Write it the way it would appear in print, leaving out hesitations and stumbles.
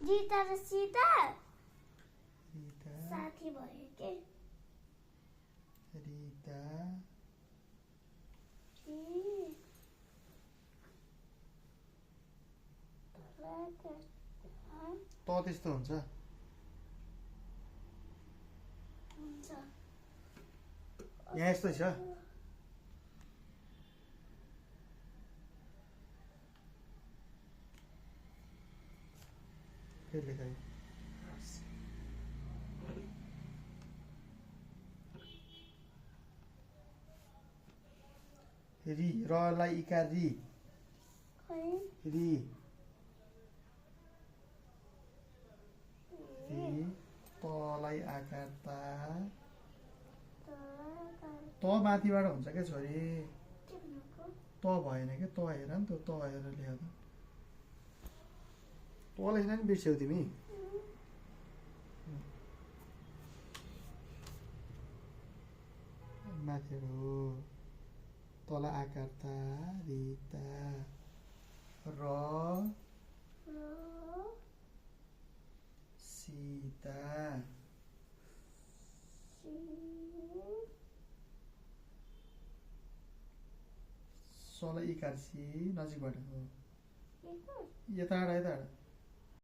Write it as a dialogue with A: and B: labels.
A: रिता र सीता
B: रिता
A: साथी भयो के
B: रिता त त्यस्तो हुन्छ यहाँ यस्तो छ फेरि लेखाइ री रलाई इकार री री री तलाई आकार ता त माथिबाट हुन्छ क्या छोरी त भएन क्या त हेर नि त त हेरेर लेख त त लेख्न नि बिर्स्यौ तिमी माथि हो तल आकार ता रिता र सीता सल इकार सी नजिकबाट हो यताबाट